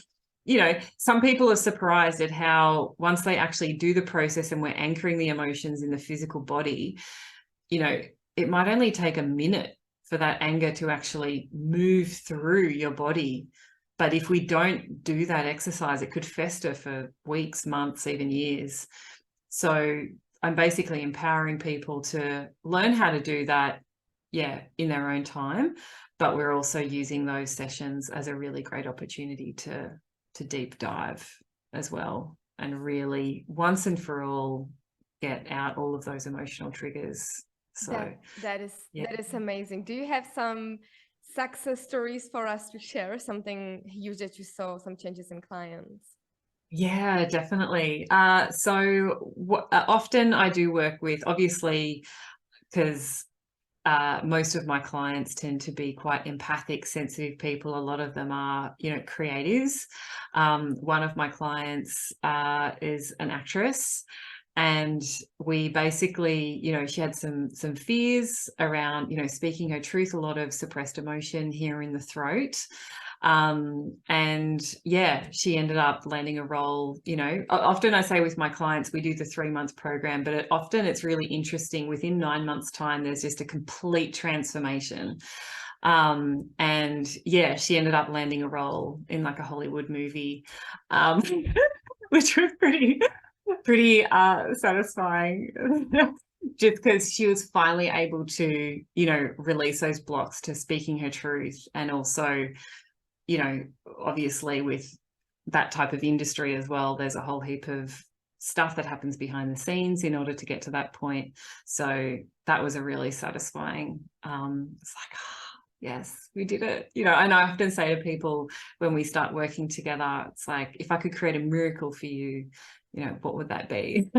Some people are surprised at how once they actually do the process and we're anchoring the emotions in the physical body, it might only take a minute for that anger to actually move through your body. But if we don't do that exercise, it could fester for weeks, months, even years. So I'm basically empowering people to learn how to do that, in their own time. But we're also using those sessions as a really great opportunity to deep dive as well, and really once and for all get out all of those emotional triggers. So that is amazing. Do you have some success stories for us to share? Something huge that you saw, some changes in clients? Yeah, definitely. So often I do work with, obviously, because most of my clients tend to be quite empathic, sensitive people. A lot of them are, creatives. One of my clients is an actress. And we basically, she had some fears around, speaking her truth, a lot of suppressed emotion here in the throat. And she ended up landing a role. Often I say with my clients, we do the 3-month program, but often it's really interesting. Within 9 months' time, there's just a complete transformation. And she ended up landing a role in like a Hollywood movie, which was pretty satisfying. Just because she was finally able to, release those blocks to speaking her truth. And also, obviously with that type of industry as well, there's a whole heap of stuff that happens behind the scenes in order to get to that point. So that was a really satisfying, it's like, yes, we did it. And I often say to people when we start working together, it's like, if I could create a miracle for you, what would that be?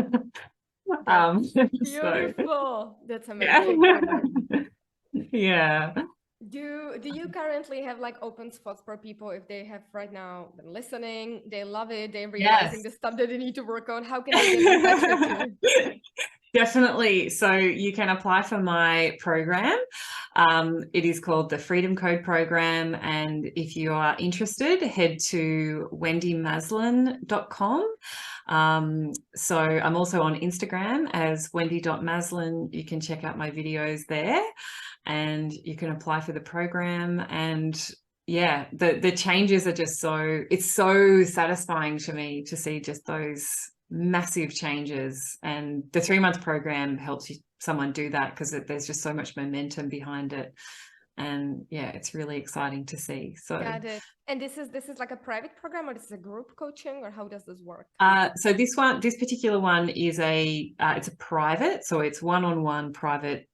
Beautiful. That's amazing. Yeah. Do you currently have like open spots for people if they have right now been listening, they love it, they're realizing the stuff that they need to work on? How can they get in touch with you? Definitely. So you can apply for my program. It is called the Freedom Code Program. And if you are interested, head to wendymaslin.com. So I'm also on Instagram as wendy.maslin. You can check out my videos there and you can apply for the program. And the changes are just it's so satisfying to me to see just those massive changes. And the 3-month program helps someone do that because there's just so much momentum behind it. And it's really exciting to see. So got it. And this is like a private program, or this is a group coaching, or how does this work? So this particular one is it's a private, so it's one-on-one private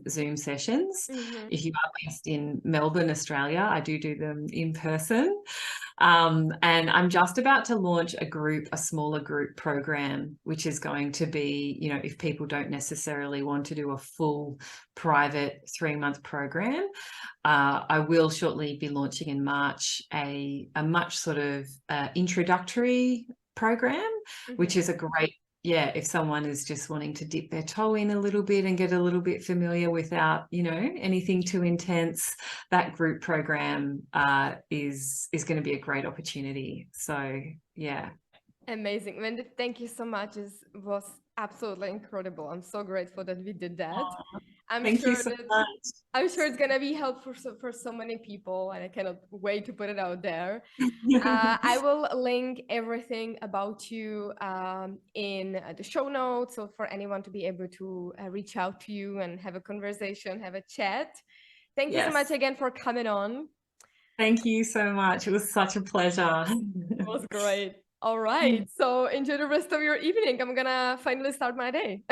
Zoom sessions. If you are based in Melbourne, Australia, I do them in person. And I'm just about to launch a smaller group program, which is going to be, if people don't necessarily want to do a full private 3-month program, I will shortly be launching in March a much sort of introductory program, which is a great, if someone is just wanting to dip their toe in a little bit and get a little bit familiar without, anything too intense, that group program is going to be a great opportunity. So, yeah. Amazing. Wendy, thank you so much. It was absolutely incredible. I'm so grateful that we did that. Thank you so much. I'm sure it's going to be helpful for so many people, and I cannot wait to put it out there. I will link everything about you in the show notes, so for anyone to be able to reach out to you and have a conversation, have a chat. Thank you so much again for coming on. Thank you so much. It was such a pleasure. It was great. All right. So enjoy the rest of your evening. I'm gonna finally start my day.